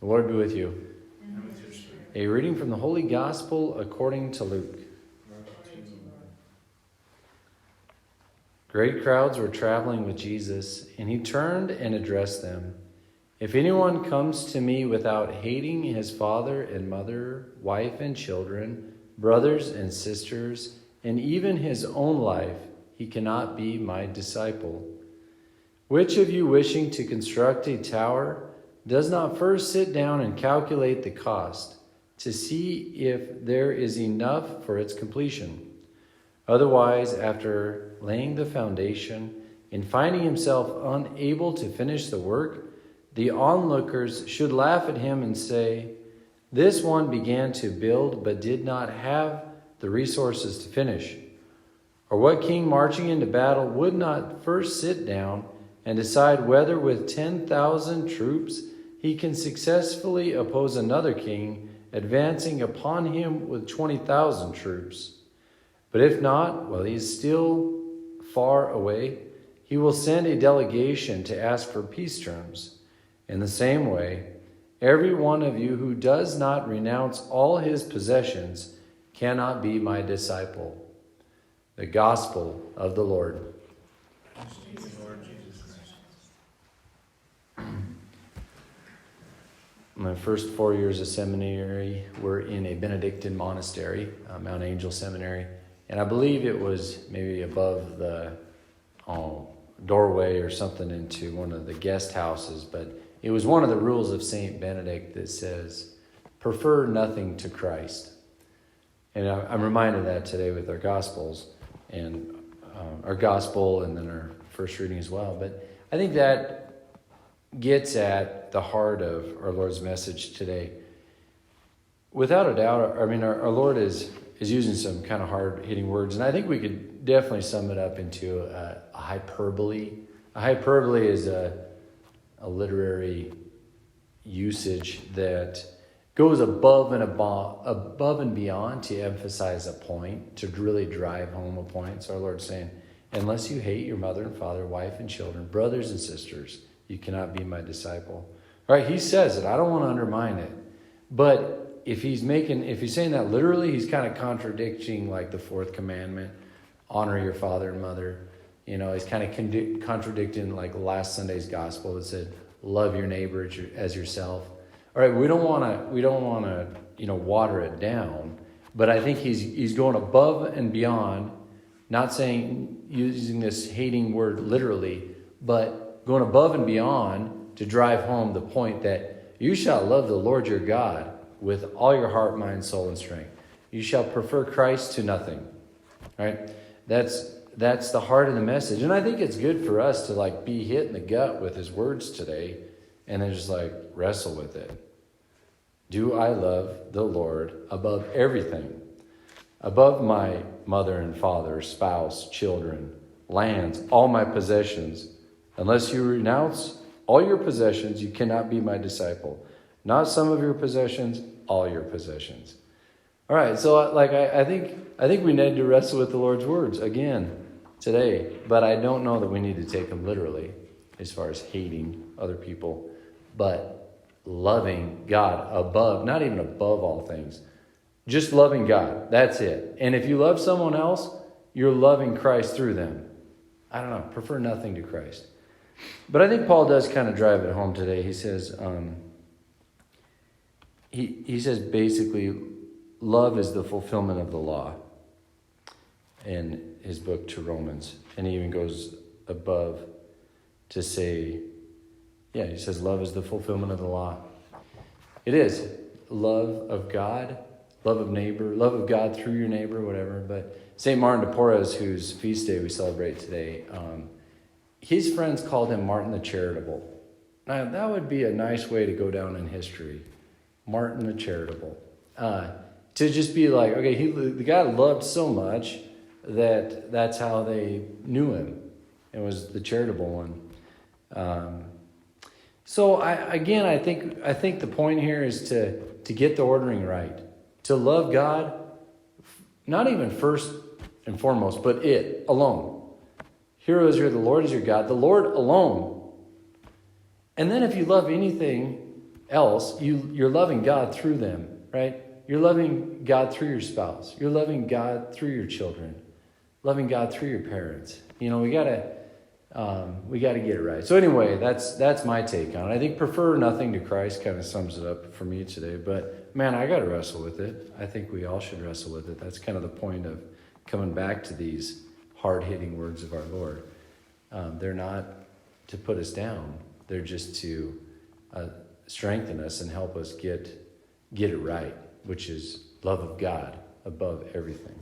The Lord be with you. And with your spirit. A reading from the Holy Gospel according to Luke. Great crowds were traveling with Jesus, and he turned and addressed them. If anyone comes to me without hating his father and mother, wife and children, brothers and sisters, and even his own life, he cannot be my disciple. Which of you wishing to construct a tower does not first sit down and calculate the cost to see if there is enough for its completion? Otherwise, after laying the foundation and finding himself unable to finish the work, the onlookers should laugh at him and say, "This one began to build but did not have the resources to finish." Or what king marching into battle would not first sit down and decide whether with 10,000 troops he can successfully oppose another king advancing upon him with 20,000 troops? But if not, while he is still far away, he will send a delegation to ask for peace terms. In the same way, every one of you who does not renounce all his possessions cannot be my disciple. The Gospel of the Lord. Lord Jesus Christ. My first 4 years of seminary were in a Benedictine monastery, Mount Angel Seminary. And I believe it was maybe above the doorway or something into one of the guest houses. But it was one of the rules of St. Benedict that says, prefer nothing to Christ. And I'm reminded of that today with our Gospels and our Gospel and then our first reading as well. But I think that gets at the heart of our Lord's message today. Without a doubt, I mean, our Lord is using some kind of hard-hitting words, and I think we could definitely sum it up into a hyperbole. A hyperbole is a literary usage that goes above and beyond to emphasize a point, to really drive home a point. So our Lord's saying, unless you hate your mother and father, wife and children, brothers and sisters, you cannot be my disciple. All right, he says it. I don't want to undermine it. But if he's saying that literally, he's kind of contradicting like the fourth commandment, honor your father and mother. You know, he's kind of contradicting like last Sunday's gospel that said, love your neighbor as yourself. All right, we don't want to, water it down, but I think he's going above and beyond, not saying using this hating word literally, but going above and beyond to drive home the point that you shall love the Lord your God with all your heart, mind, soul, and strength. You shall prefer Christ to nothing. All right? That's the heart of the message. And I think it's good for us to like be hit in the gut with his words today and then just like wrestle with it. Do I love the Lord above everything? Above my mother and father, spouse, children, lands, all my possessions. Unless you renounce all your possessions, you cannot be my disciple. Not some of your possessions, all your possessions. All right, so like I think we need to wrestle with the Lord's words again today, but I don't know that we need to take them literally as far as hating other people, but loving God above, not even above all things, just loving God. That's it. And if you love someone else, you're loving Christ through them. I don't know, prefer nothing to Christ. But I think Paul does kind of drive it home today. He says, he says basically, love is the fulfillment of the law in his book to Romans. And he even goes above to say, he says love is the fulfillment of the law. It is. Love of God, love of neighbor, love of God through your neighbor, whatever. But St. Martin de Porres, whose feast day we celebrate today, his friends called him Martin the Charitable. Now, that would be a nice way to go down in history. Martin the Charitable. To just be like, okay, the guy loved so much that that's how they knew him. It was the charitable one. So I think the point here is to get the ordering right. To love God, not even first and foremost, but it alone. Hear, O Israel, the Lord is your God, the Lord alone. And then if you love anything else, you're loving God through them, right? You're loving God through your spouse. You're loving God through your children. Loving God through your parents. We gotta get it right. So anyway, that's my take on it. I think prefer nothing to Christ kind of sums it up for me today. But man, I got to wrestle with it. I think we all should wrestle with it. That's kind of the point of coming back to these hard-hitting words of our Lord. They're not to put us down. They're just to strengthen us and help us get it right, which is love of God above everything.